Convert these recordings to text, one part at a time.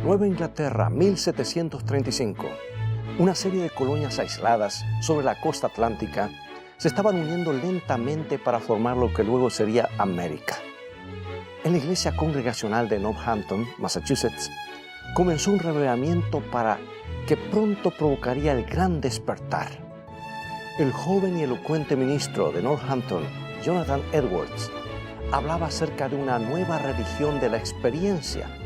Nueva Inglaterra, 1735. Una serie de colonias aisladas sobre la costa atlántica se estaban uniendo lentamente para formar lo que luego sería América. En la iglesia congregacional de Northampton, Massachusetts, comenzó un revelamiento para que pronto provocaría el gran despertar. El joven y elocuente ministro de Northampton, Jonathan Edwards, hablaba acerca de una nueva religión de la experiencia.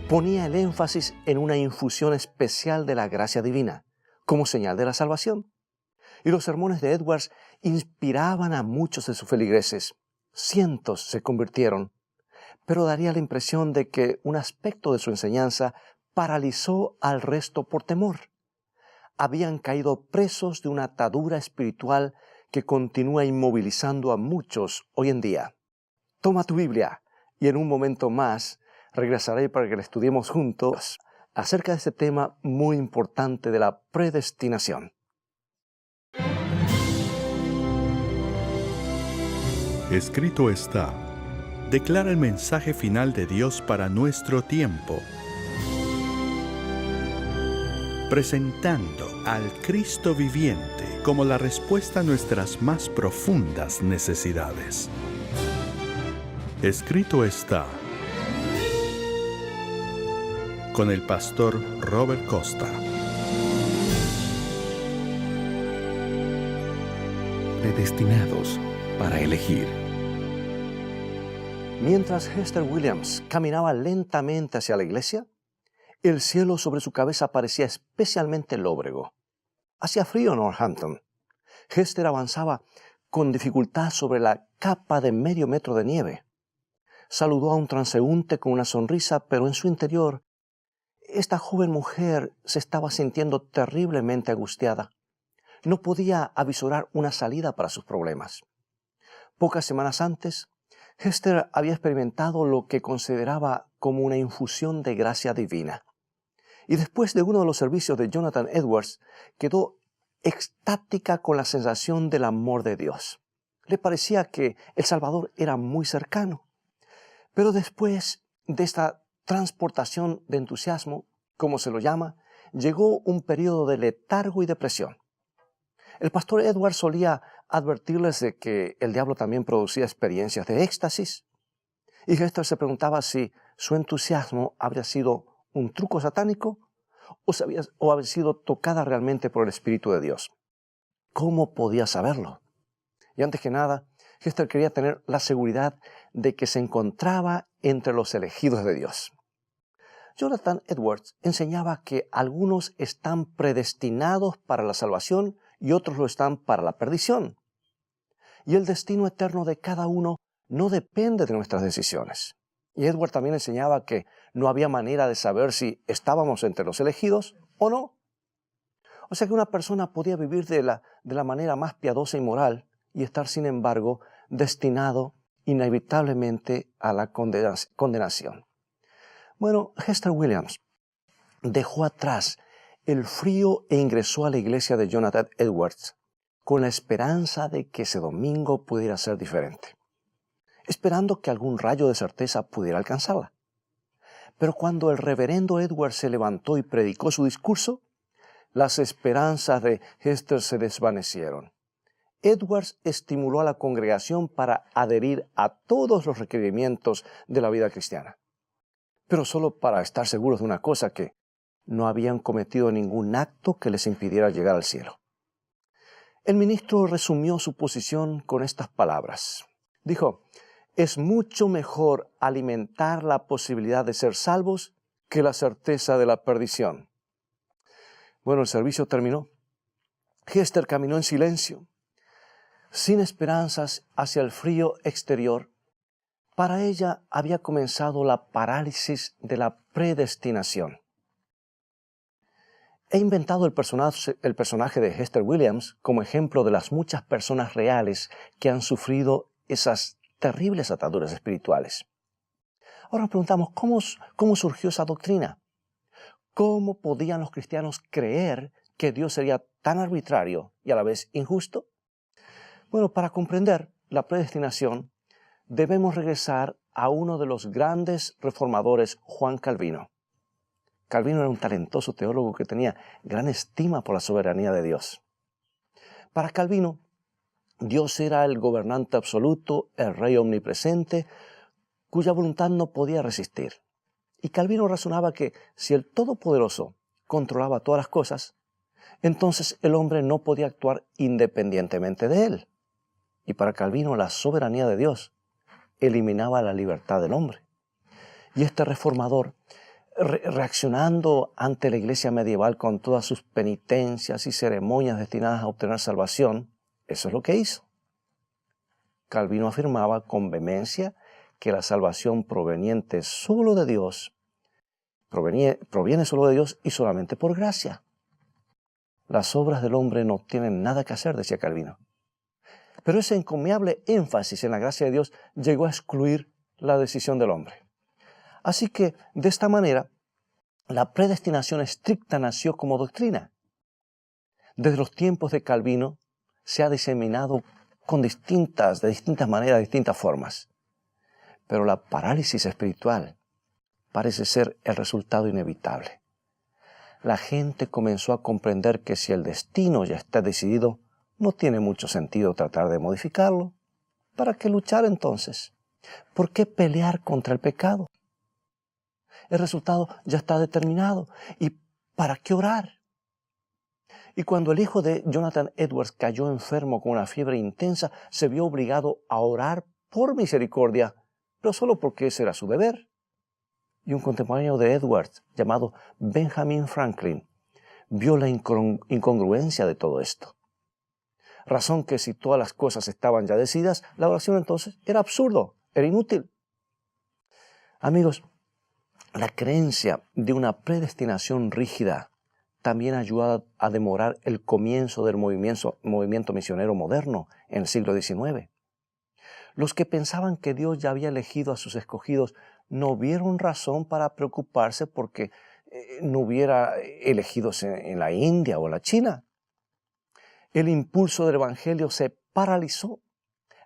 Ponía el énfasis en una infusión especial de la gracia divina, como señal de la salvación. Y los sermones de Edwards inspiraban a muchos de sus feligreses. Cientos se convirtieron, pero daría la impresión de que un aspecto de su enseñanza paralizó al resto por temor. Habían caído presos de una atadura espiritual que continúa inmovilizando a muchos hoy en día. Toma tu Biblia y en un momento más regresaré para que la estudiemos juntos acerca de este tema muy importante de la predestinación. Escrito está: declara el mensaje final de Dios para nuestro tiempo, presentando al Cristo viviente como la respuesta a nuestras más profundas necesidades. Escrito está, con el pastor Robert Costa. Predestinados para elegir. Mientras Hester Williams caminaba lentamente hacia la iglesia, el cielo sobre su cabeza parecía especialmente lóbrego. Hacía frío en Northampton. Hester avanzaba con dificultad sobre la capa de medio metro de nieve. Saludó a un transeúnte con una sonrisa, pero en su interior, esta joven mujer se estaba sintiendo terriblemente angustiada. No podía avisorar una salida para sus problemas. Pocas semanas antes, Hester había experimentado lo que consideraba como una infusión de gracia divina. Y después de uno de los servicios de Jonathan Edwards, quedó extática con la sensación del amor de Dios. Le parecía que el Salvador era muy cercano. Pero después de esta transportación de entusiasmo, como se lo llama, llegó un periodo de letargo y depresión. El pastor Edwards solía advertirles de que el diablo también producía experiencias de éxtasis. Y Hester se preguntaba si su entusiasmo habría sido un truco satánico o había sido tocada realmente por el Espíritu de Dios. ¿Cómo podía saberlo? Y antes que nada, Hester quería tener la seguridad de que se encontraba entre los elegidos de Dios. Jonathan Edwards enseñaba que algunos están predestinados para la salvación y otros lo están para la perdición. Y el destino eterno de cada uno no depende de nuestras decisiones. Y Edwards también enseñaba que no había manera de saber si estábamos entre los elegidos o no. O sea que una persona podía vivir de la manera más piadosa y moral y estar, sin embargo, destinado inevitablemente a la condenación. Bueno, Hester Williams dejó atrás el frío e ingresó a la iglesia de Jonathan Edwards con la esperanza de que ese domingo pudiera ser diferente, esperando que algún rayo de certeza pudiera alcanzarla. Pero cuando el reverendo Edwards se levantó y predicó su discurso, las esperanzas de Hester se desvanecieron. Edwards estimuló a la congregación para adherir a todos los requerimientos de la vida cristiana, pero solo para estar seguros de una cosa, que no habían cometido ningún acto que les impidiera llegar al cielo. El ministro resumió su posición con estas palabras. Dijo: es mucho mejor alimentar la posibilidad de ser salvos que la certeza de la perdición. Bueno, el servicio terminó. Hester caminó en silencio, sin esperanzas, hacia el frío exterior. Para ella había comenzado la parálisis de la predestinación. He inventado el personaje de Hester Williams como ejemplo de las muchas personas reales que han sufrido esas terribles ataduras espirituales. Ahora nos preguntamos, ¿cómo surgió esa doctrina? ¿Cómo podían los cristianos creer que Dios sería tan arbitrario y a la vez injusto? Bueno, para comprender la predestinación, debemos regresar a uno de los grandes reformadores, Juan Calvino. Calvino era un talentoso teólogo que tenía gran estima por la soberanía de Dios. Para Calvino, Dios era el gobernante absoluto, el rey omnipresente, cuya voluntad no podía resistir. Y Calvino razonaba que si el Todopoderoso controlaba todas las cosas, entonces el hombre no podía actuar independientemente de él. Y para Calvino la soberanía de Dios eliminaba la libertad del hombre. Y este reformador, reaccionando ante la iglesia medieval con todas sus penitencias y ceremonias destinadas a obtener salvación, eso es lo que hizo. Calvino afirmaba con vehemencia que la salvación proveniente solo de Dios, proviene solo de Dios y solamente por gracia. Las obras del hombre no tienen nada que hacer, decía Calvino. Pero ese encomiable énfasis en la gracia de Dios llegó a excluir la decisión del hombre. Así que, de esta manera, la predestinación estricta nació como doctrina. Desde los tiempos de Calvino se ha diseminado de distintas maneras, de distintas formas. Pero la parálisis espiritual parece ser el resultado inevitable. La gente comenzó a comprender que si el destino ya está decidido, no tiene mucho sentido tratar de modificarlo. ¿Para qué luchar entonces? ¿Por qué pelear contra el pecado? El resultado ya está determinado. ¿Y para qué orar? Y cuando el hijo de Jonathan Edwards cayó enfermo con una fiebre intensa, se vio obligado a orar por misericordia, pero solo porque ese era su deber. Y un contemporáneo de Edwards, llamado Benjamin Franklin, vio la incongruencia de todo esto. Razón que si todas las cosas estaban ya decididas, la oración entonces era absurdo, era inútil. Amigos, la creencia de una predestinación rígida también ayuda a demorar el comienzo del movimiento misionero moderno en el siglo XIX. Los que pensaban que Dios ya había elegido a sus escogidos no vieron razón para preocuparse porque no hubiera elegidos en la India o la China. El impulso del Evangelio se paralizó,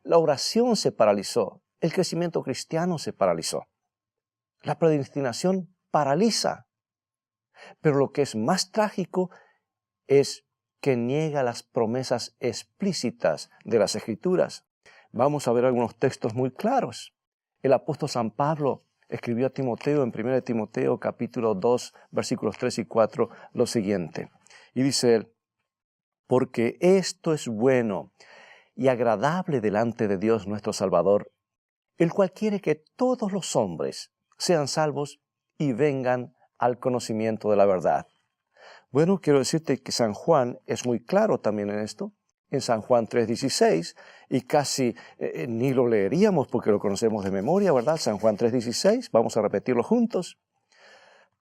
la oración se paralizó, el crecimiento cristiano se paralizó. La predestinación paraliza. Pero lo que es más trágico es que niega las promesas explícitas de las Escrituras. Vamos a ver algunos textos muy claros. El apóstol San Pablo escribió a Timoteo en 1 Timoteo capítulo 2, versículos 3 y 4, lo siguiente. Y dice él, porque esto es bueno y agradable delante de Dios nuestro Salvador, el cual quiere que todos los hombres sean salvos y vengan al conocimiento de la verdad. Bueno, quiero decirte que San Juan es muy claro también en esto. En San Juan 3:16, y casi ni lo leeríamos porque lo conocemos de memoria, ¿verdad? San Juan 3:16, vamos a repetirlo juntos.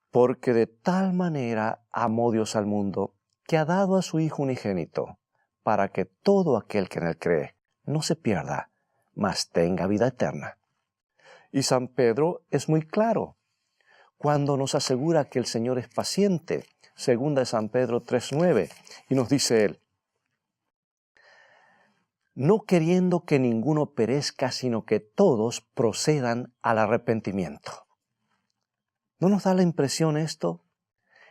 Porque de tal manera amó Dios al mundo, que ha dado a su Hijo unigénito, para que todo aquel que en él cree no se pierda, mas tenga vida eterna. Y San Pedro es muy claro cuando nos asegura que el Señor es paciente, segunda de San Pedro 3:9, y nos dice él, no queriendo que ninguno perezca, sino que todos procedan al arrepentimiento. ¿No nos da la impresión esto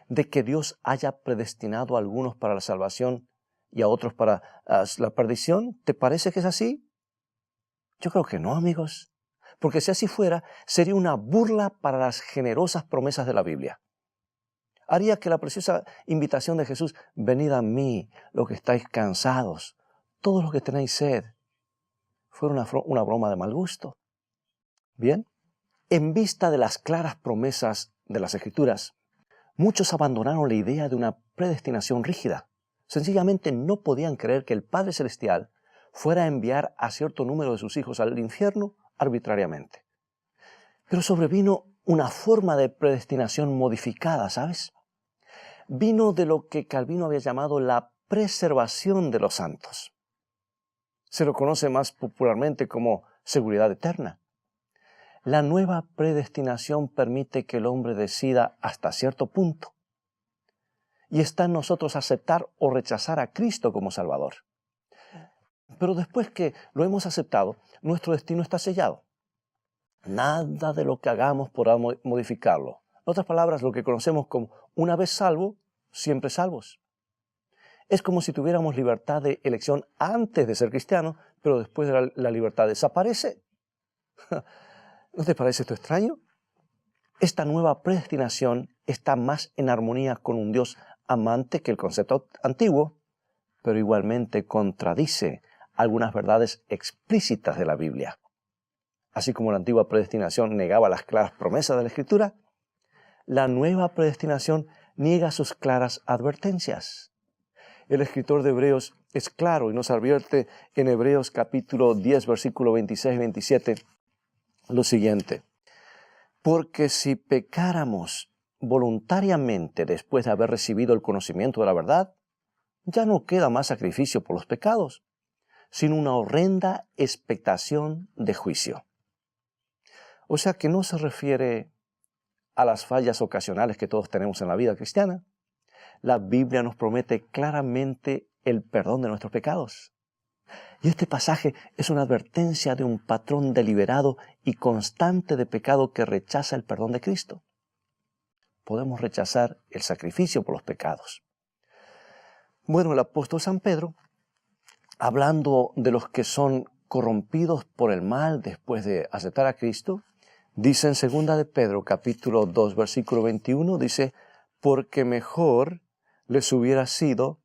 de que Dios haya predestinado a algunos para la salvación y a otros para la perdición? ¿Te parece que es así? Yo creo que no, amigos. Porque si así fuera, sería una burla para las generosas promesas de la Biblia. Haría que la preciosa invitación de Jesús, venid a mí, los que estáis cansados, todos los que tenéis sed, fuera una broma de mal gusto. Bien, en vista de las claras promesas de las Escrituras, muchos abandonaron la idea de una predestinación rígida. Sencillamente no podían creer que el Padre Celestial fuera a enviar a cierto número de sus hijos al infierno arbitrariamente. Pero sobrevino una forma de predestinación modificada, ¿sabes? Vino de lo que Calvino había llamado la preservación de los santos. Se lo conoce más popularmente como seguridad eterna. La nueva predestinación permite que el hombre decida hasta cierto punto. Y está en nosotros aceptar o rechazar a Cristo como Salvador. Pero después que lo hemos aceptado, nuestro destino está sellado. Nada de lo que hagamos podrá modificarlo. En otras palabras, lo que conocemos como una vez salvo, siempre salvos. Es como si tuviéramos libertad de elección antes de ser cristianos, pero después de la libertad desaparece. ¿No te parece esto extraño? Esta nueva predestinación está más en armonía con un Dios amante que el concepto antiguo, pero igualmente contradice algunas verdades explícitas de la Biblia. Así como la antigua predestinación negaba las claras promesas de la Escritura, la nueva predestinación niega sus claras advertencias. El escritor de Hebreos es claro y nos advierte en Hebreos capítulo 10, versículo 26 y 27, lo siguiente: porque si pecáramos voluntariamente después de haber recibido el conocimiento de la verdad, ya no queda más sacrificio por los pecados, sino una horrenda expectación de juicio. O sea que no se refiere a las fallas ocasionales que todos tenemos en la vida cristiana. La Biblia nos promete claramente el perdón de nuestros pecados. Y este pasaje es una advertencia de un patrón deliberado y constante de pecado que rechaza el perdón de Cristo. Podemos rechazar el sacrificio por los pecados. Bueno, el apóstol San Pedro, hablando de los que son corrompidos por el mal después de aceptar a Cristo, dice en 2 de Pedro, capítulo 2, versículo 21, dice: porque mejor les hubiera sido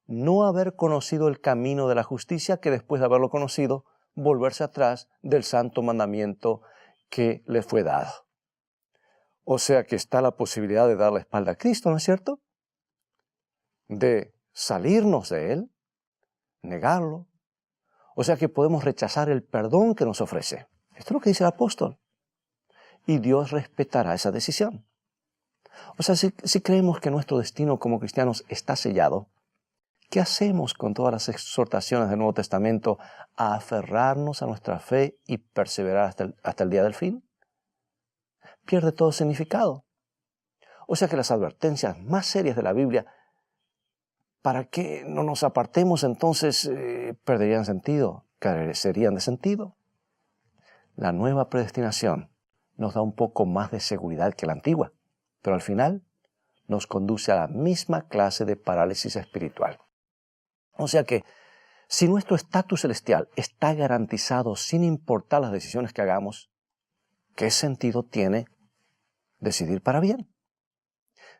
no haber conocido el camino de la justicia que después de haberlo conocido, volverse atrás del santo mandamiento que les fue dado. O sea que está la posibilidad de dar la espalda a Cristo, ¿no es cierto? De salirnos de Él, negarlo. O sea que podemos rechazar el perdón que nos ofrece. Esto es lo que dice el apóstol. Y Dios respetará esa decisión. O sea, si creemos que nuestro destino como cristianos está sellado, ¿qué hacemos con todas las exhortaciones del Nuevo Testamento a aferrarnos a nuestra fe y perseverar hasta el día del fin? Pierde todo significado. O sea que las advertencias más serias de la Biblia, para que no nos apartemos entonces, perderían sentido, carecerían de sentido. La nueva predestinación nos da un poco más de seguridad que la antigua, pero al final nos conduce a la misma clase de parálisis espiritual. O sea que, si nuestro estatus celestial está garantizado sin importar las decisiones que hagamos, ¿qué sentido tiene decidir para bien?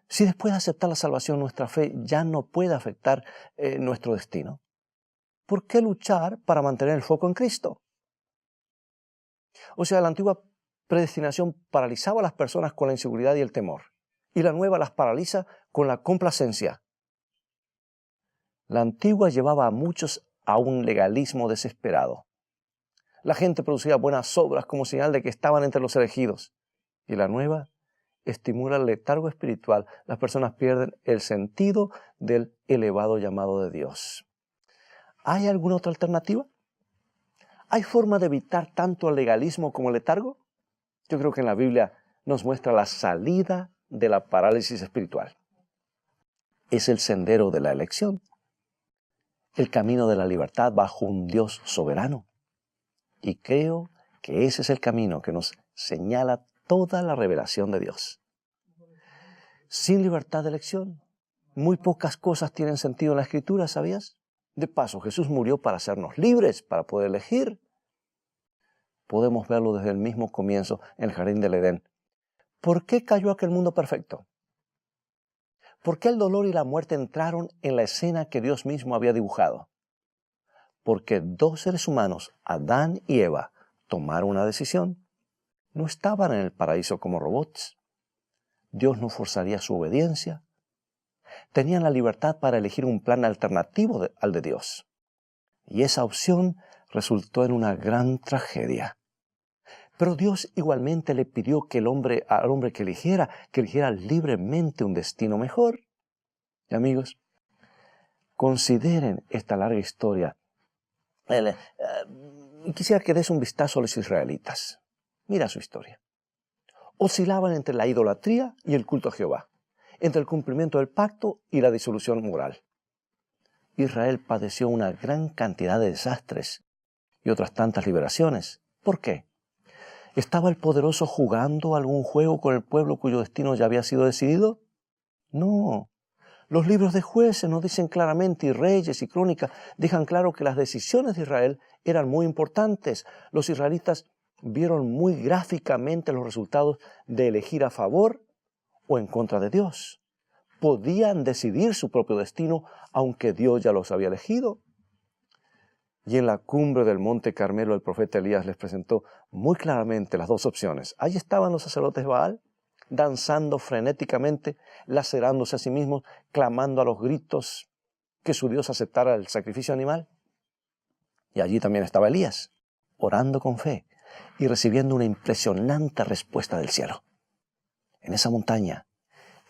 Si después de aceptar la salvación nuestra fe ya no puede afectar nuestro destino, ¿por qué luchar para mantener el foco en Cristo? O sea, la antigua predestinación paralizaba a las personas con la inseguridad y el temor, y la nueva las paraliza con la complacencia. La antigua llevaba a muchos a un legalismo desesperado. La gente producía buenas obras como señal de que estaban entre los elegidos. Y la nueva estimula el letargo espiritual. Las personas pierden el sentido del elevado llamado de Dios. ¿Hay alguna otra alternativa? ¿Hay forma de evitar tanto el legalismo como el letargo? Yo creo que en la Biblia nos muestra la salida de la parálisis espiritual. Es el sendero de la elección, el camino de la libertad bajo un Dios soberano. Y creo que ese es el camino que nos señala toda la revelación de Dios. Sin libertad de elección, muy pocas cosas tienen sentido en la Escritura, ¿sabías? De paso, Jesús murió para hacernos libres, para poder elegir. Podemos verlo desde el mismo comienzo en el jardín del Edén. ¿Por qué cayó aquel mundo perfecto? ¿Por qué el dolor y la muerte entraron en la escena que Dios mismo había dibujado? Porque dos seres humanos, Adán y Eva, tomaron una decisión. No estaban en el paraíso como robots. Dios no forzaría su obediencia. Tenían la libertad para elegir un plan alternativo al de Dios. Y esa opción resultó en una gran tragedia. Pero Dios igualmente le pidió que al hombre que eligiera libremente un destino mejor. Y amigos, consideren esta larga historia. Quisiera que des un vistazo a los israelitas. Mira su historia. Oscilaban entre la idolatría y el culto a Jehová, entre el cumplimiento del pacto y la disolución moral. Israel padeció una gran cantidad de desastres y otras tantas liberaciones. ¿Por qué? ¿Estaba el poderoso jugando algún juego con el pueblo cuyo destino ya había sido decidido? No. Los libros de Jueces nos dicen claramente, y Reyes y Crónicas dejan claro que las decisiones de Israel eran muy importantes. Los israelitas vieron muy gráficamente los resultados de elegir a favor o en contra de Dios. Podían decidir su propio destino, aunque Dios ya los había elegido. Y en la cumbre del Monte Carmelo el profeta Elías les presentó muy claramente las dos opciones. Allí estaban los sacerdotes de Baal, danzando frenéticamente, lacerándose a sí mismos, clamando a los gritos que su Dios aceptara el sacrificio animal. Y allí también estaba Elías, orando con fe y recibiendo una impresionante respuesta del cielo. En esa montaña,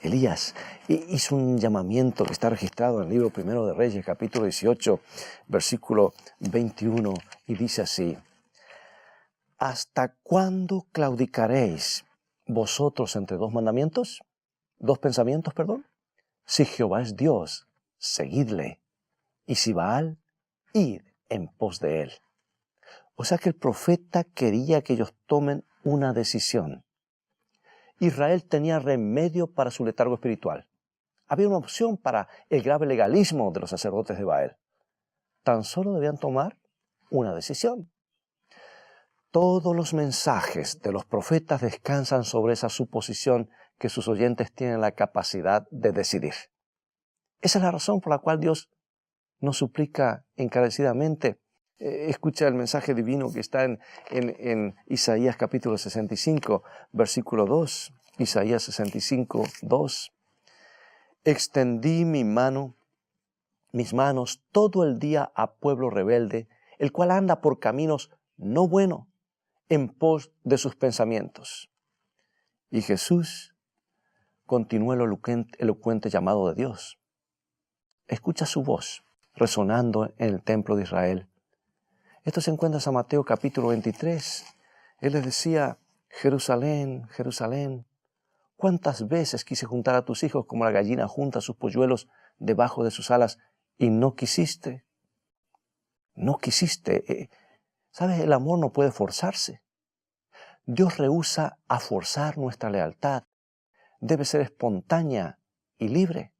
Elías hizo un llamamiento que está registrado en el libro primero de Reyes, capítulo 18, versículo 21, y dice así: ¿Hasta cuándo claudicaréis vosotros entre dos pensamientos? Si Jehová es Dios, seguidle, y si Baal, id en pos de él. O sea que el profeta quería que ellos tomen una decisión. Israel tenía remedio para su letargo espiritual. Había una opción para el grave legalismo de los sacerdotes de Baal. Tan solo debían tomar una decisión. Todos los mensajes de los profetas descansan sobre esa suposición que sus oyentes tienen la capacidad de decidir. Esa es la razón por la cual Dios nos suplica encarecidamente. Escucha el mensaje divino que está en Isaías capítulo 65, versículo 2. Isaías 65, 2. Extendí mis manos todo el día a pueblo rebelde, el cual anda por caminos no buenos, en pos de sus pensamientos. Y Jesús continuó el elocuente llamado de Dios. Escucha su voz resonando en el templo de Israel. Esto se encuentra en San Mateo capítulo 23. Él les decía: Jerusalén, Jerusalén, ¿cuántas veces quise juntar a tus hijos como la gallina junta sus polluelos debajo de sus alas y no quisiste? No quisiste. ¿Sabes? El amor no puede forzarse. Dios rehúsa a forzar nuestra lealtad. Debe ser espontánea y libre.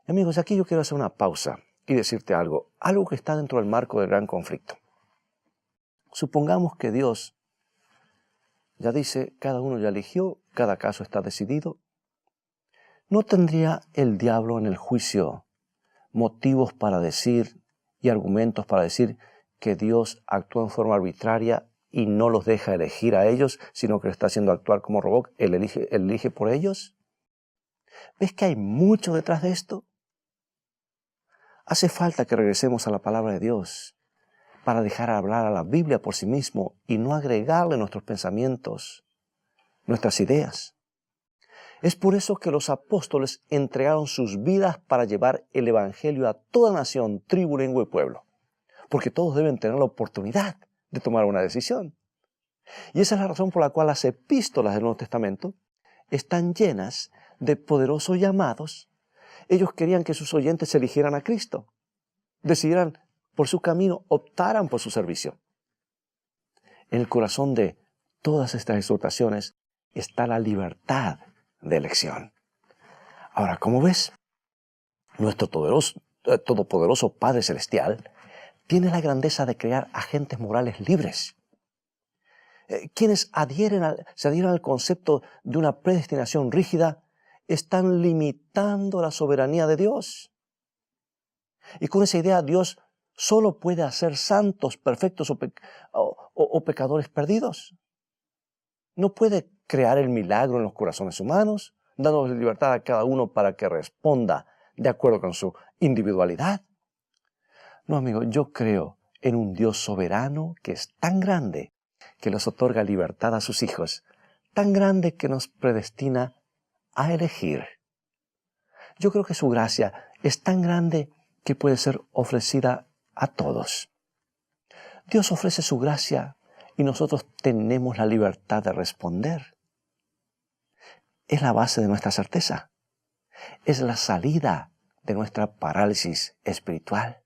Amigos, aquí yo quiero hacer una pausa y decirte algo que está dentro del marco del gran conflicto. Supongamos que Dios ya dice, cada uno ya eligió, cada caso está decidido. ¿No tendría el diablo en el juicio motivos para decir y argumentos para decir que Dios actúa en forma arbitraria y no los deja elegir a ellos, sino que lo está haciendo actuar como robot? Él elige por ellos. ¿Ves que hay mucho detrás de esto? Hace falta que regresemos a la palabra de Dios para dejar hablar a la Biblia por sí mismo y no agregarle nuestros pensamientos, nuestras ideas. Es por eso que los apóstoles entregaron sus vidas para llevar el evangelio a toda nación, tribu, lengua y pueblo. Porque todos deben tener la oportunidad de tomar una decisión. Y esa es la razón por la cual las epístolas del Nuevo Testamento están llenas de poderosos llamados. Ellos querían que sus oyentes eligieran a Cristo, decidieran por su camino, optaran por su servicio. En el corazón de todas estas exhortaciones está la libertad de elección. Ahora, ¿cómo ves? Nuestro todopoderoso Padre Celestial tiene la grandeza de crear agentes morales libres. Quienes se adhieren al concepto de una predestinación rígida están limitando la soberanía de Dios. Y con esa idea Dios solo puede hacer santos, perfectos o pecadores perdidos. No puede crear el milagro en los corazones humanos, dándoles libertad a cada uno para que responda de acuerdo con su individualidad. No, amigo, yo creo en un Dios soberano que es tan grande que les otorga libertad a sus hijos, tan grande que nos predestina a elegir. Yo creo que su gracia es tan grande que puede ser ofrecida a todos. Dios ofrece su gracia y nosotros tenemos la libertad de responder. Es la base de nuestra certeza. Es la salida de nuestra parálisis espiritual.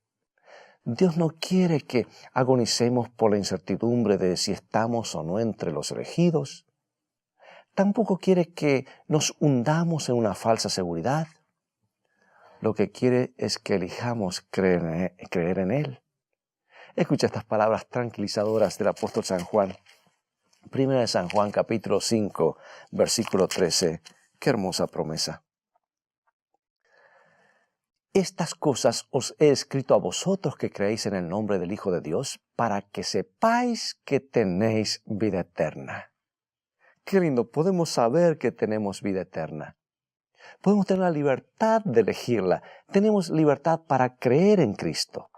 Dios no quiere que agonicemos por la incertidumbre de si estamos o no entre los elegidos. Tampoco quiere que nos hundamos en una falsa seguridad. Lo que quiere es que elijamos creer en Él. Escucha estas palabras tranquilizadoras del apóstol San Juan. Primera de San Juan, capítulo 5, versículo 13. Qué hermosa promesa. Estas cosas os he escrito a vosotros que creéis en el nombre del Hijo de Dios, para que sepáis que tenéis vida eterna. Qué lindo, podemos saber que tenemos vida eterna. Podemos tener la libertad de elegirla. Tenemos libertad para creer en Cristo.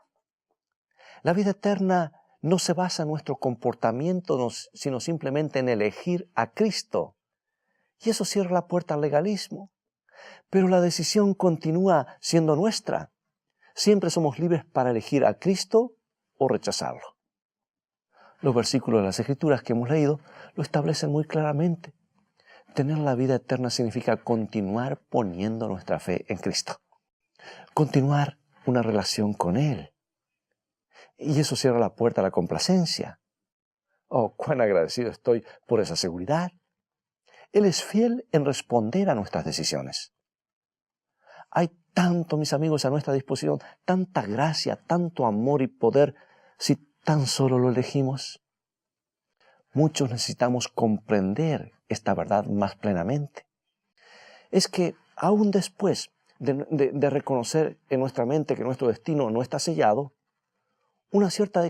La vida eterna no se basa en nuestro comportamiento, sino simplemente en elegir a Cristo. Y eso cierra la puerta al legalismo. Pero la decisión continúa siendo nuestra. Siempre somos libres para elegir a Cristo o rechazarlo. Los versículos de las Escrituras que hemos leído lo establecen muy claramente. Tener la vida eterna significa continuar poniendo nuestra fe en Cristo. Continuar una relación con Él. Y eso cierra la puerta a la complacencia. Oh, cuán agradecido estoy por esa seguridad. Él es fiel en responder a nuestras decisiones. Hay tanto, mis amigos, a nuestra disposición, tanta gracia, tanto amor y poder, si tan solo lo elegimos. Muchos necesitamos comprender esta verdad más plenamente. Es que aún después de reconocer en nuestra mente que nuestro destino no está sellado, una cierta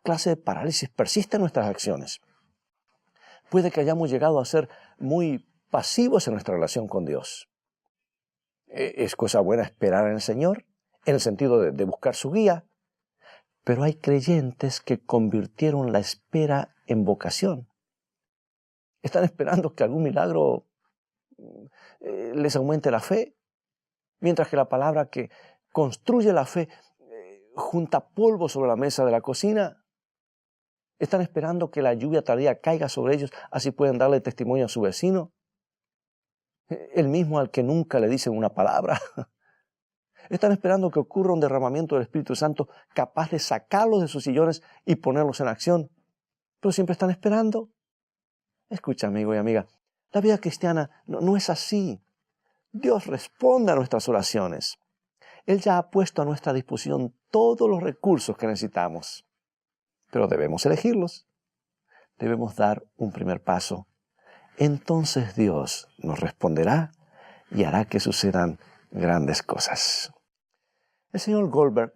clase de parálisis persiste en nuestras acciones. Puede que hayamos llegado a ser muy pasivos en nuestra relación con Dios. Es cosa buena esperar en el Señor, en el sentido de buscar su guía, pero hay creyentes que convirtieron la espera en vocación. Están esperando que algún milagro les aumente la fe, mientras que la palabra que construye la fe junta polvo sobre la mesa de la cocina. Están esperando que la lluvia tardía caiga sobre ellos, así pueden darle testimonio a su vecino, el mismo al que nunca le dicen una palabra. Están esperando que ocurra un derramamiento del Espíritu Santo capaz de sacarlos de sus sillones y ponerlos en acción. Pero siempre están esperando. Escucha, amigo y amiga, la vida cristiana no es así. Dios responde a nuestras oraciones. Él ya ha puesto a nuestra disposición todos los recursos que necesitamos. Pero debemos elegirlos. Debemos dar un primer paso. Entonces Dios nos responderá y hará que sucedan grandes cosas. El señor Goldberg,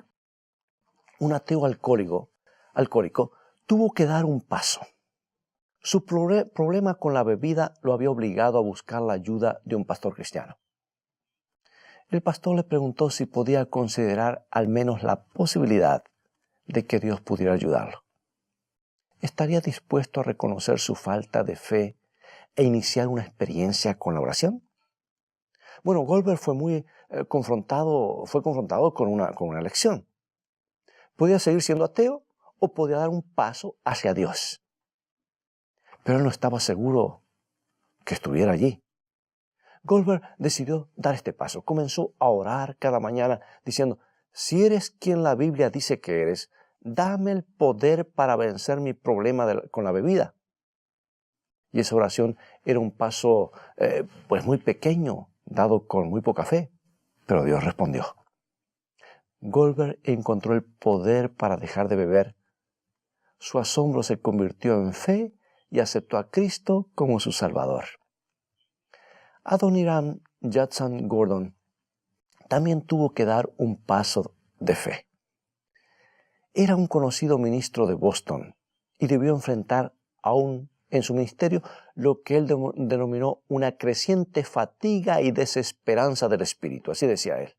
un ateo alcohólico, tuvo que dar un paso. Su problema con la bebida lo había obligado a buscar la ayuda de un pastor cristiano. El pastor le preguntó si podía considerar al menos la posibilidad de que Dios pudiera ayudarlo. ¿Estaría dispuesto a reconocer su falta de fe e iniciar una experiencia con la oración? Bueno, Goldberg fue confrontado con una elección. Podía seguir siendo ateo o podía dar un paso hacia Dios. Pero él no estaba seguro que estuviera allí. Goldberg decidió dar este paso. Comenzó a orar cada mañana diciendo: si eres quien la Biblia dice que eres, dame el poder para vencer mi problema con la bebida. Y esa oración era un paso muy pequeño, dado con muy poca fe, pero Dios respondió. Goldberg encontró el poder para dejar de beber. Su asombro se convirtió en fe y aceptó a Cristo como su Salvador. Adoniram Judson Gordon también tuvo que dar un paso de fe. Era un conocido ministro de Boston y debió enfrentar aún en su ministerio lo que él denominó una creciente fatiga y desesperanza del espíritu. Así decía él.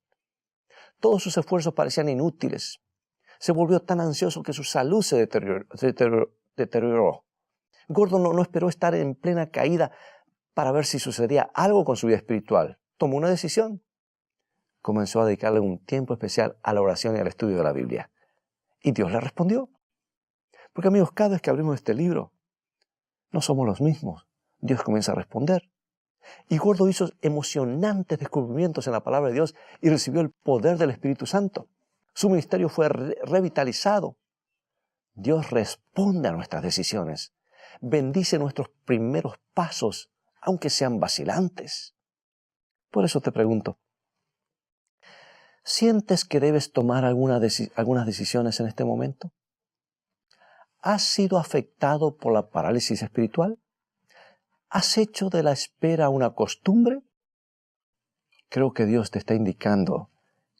Todos sus esfuerzos parecían inútiles. Se volvió tan ansioso que su salud se deterioró. Gordon no esperó estar en plena caída para ver si sucedía algo con su vida espiritual. Tomó una decisión. Comenzó a dedicarle un tiempo especial a la oración y al estudio de la Biblia. Y Dios le respondió. Porque, amigos, cada vez que abrimos este libro, no somos los mismos. Dios comienza a responder. Y Gordon hizo emocionantes descubrimientos en la palabra de Dios y recibió el poder del Espíritu Santo. Su ministerio fue revitalizado. Dios responde a nuestras decisiones. Bendice nuestros primeros pasos, aunque sean vacilantes. Por eso te pregunto, ¿sientes que debes tomar algunas decisiones en este momento? ¿Has sido afectado por la parálisis espiritual? ¿Has hecho de la espera una costumbre? Creo que Dios te está indicando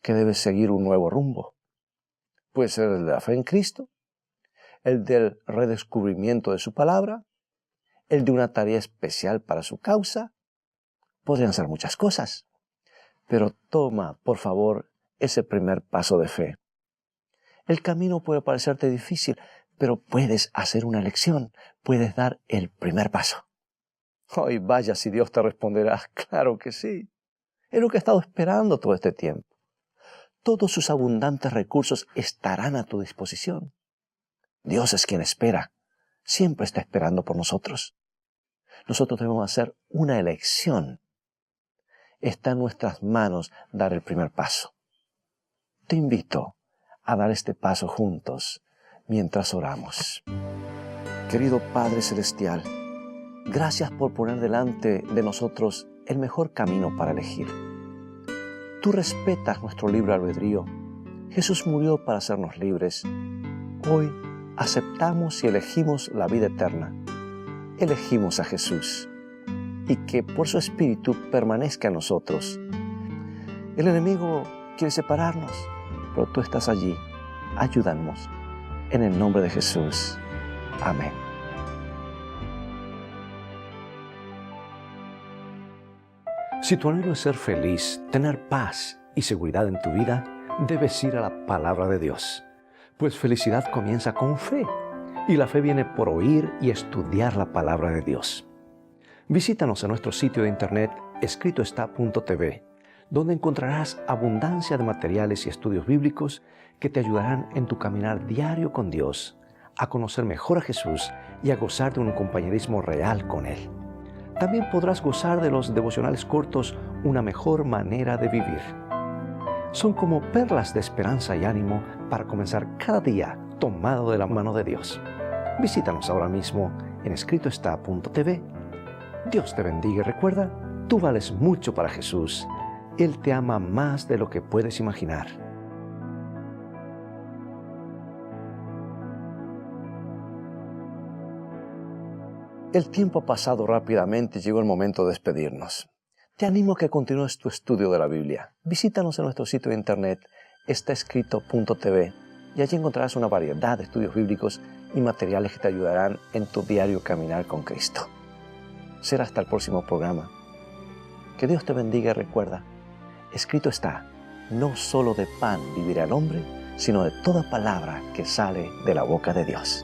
que debes seguir un nuevo rumbo. Puede ser el de la fe en Cristo, el del redescubrimiento de su palabra, el de una tarea especial para su causa. Podrían ser muchas cosas, pero toma, por favor, ese primer paso de fe. El camino puede parecerte difícil, pero puedes hacer una elección, puedes dar el primer paso. Ay, vaya si Dios te responderá, claro que sí. Es lo que he estado esperando todo este tiempo. Todos sus abundantes recursos estarán a tu disposición. Dios es quien espera, siempre está esperando por nosotros. Nosotros debemos hacer una elección. Está en nuestras manos dar el primer paso. Te invito a dar este paso juntos mientras oramos. Querido Padre Celestial, gracias por poner delante de nosotros el mejor camino para elegir. Tú respetas nuestro libre albedrío. Jesús murió para hacernos libres. Hoy aceptamos y elegimos la vida eterna. Elegimos a Jesús y que por su Espíritu permanezca en nosotros. El enemigo quiere separarnos, pero tú estás allí. Ayúdanos. En el nombre de Jesús. Amén. Si tu anhelo es ser feliz, tener paz y seguridad en tu vida, debes ir a la palabra de Dios. Pues felicidad comienza con fe, y la fe viene por oír y estudiar la palabra de Dios. Visítanos en nuestro sitio de internet escritoestá.tv, donde encontrarás abundancia de materiales y estudios bíblicos que te ayudarán en tu caminar diario con Dios, a conocer mejor a Jesús y a gozar de un compañerismo real con Él. También podrás gozar de los devocionales cortos Una mejor manera de vivir. Son como perlas de esperanza y ánimo para comenzar cada día tomado de la mano de Dios. Visítanos ahora mismo en escritoestá.tv. Dios te bendiga y recuerda, tú vales mucho para Jesús. Él te ama más de lo que puedes imaginar. El tiempo ha pasado rápidamente y llegó el momento de despedirnos. Te animo a que continúes tu estudio de la Biblia. Visítanos en nuestro sitio de internet estaescrito.tv y allí encontrarás una variedad de estudios bíblicos y materiales que te ayudarán en tu diario caminar con Cristo. Será hasta el próximo programa. Que Dios te bendiga y recuerda, escrito está, no solo de pan vivirá el hombre, sino de toda palabra que sale de la boca de Dios.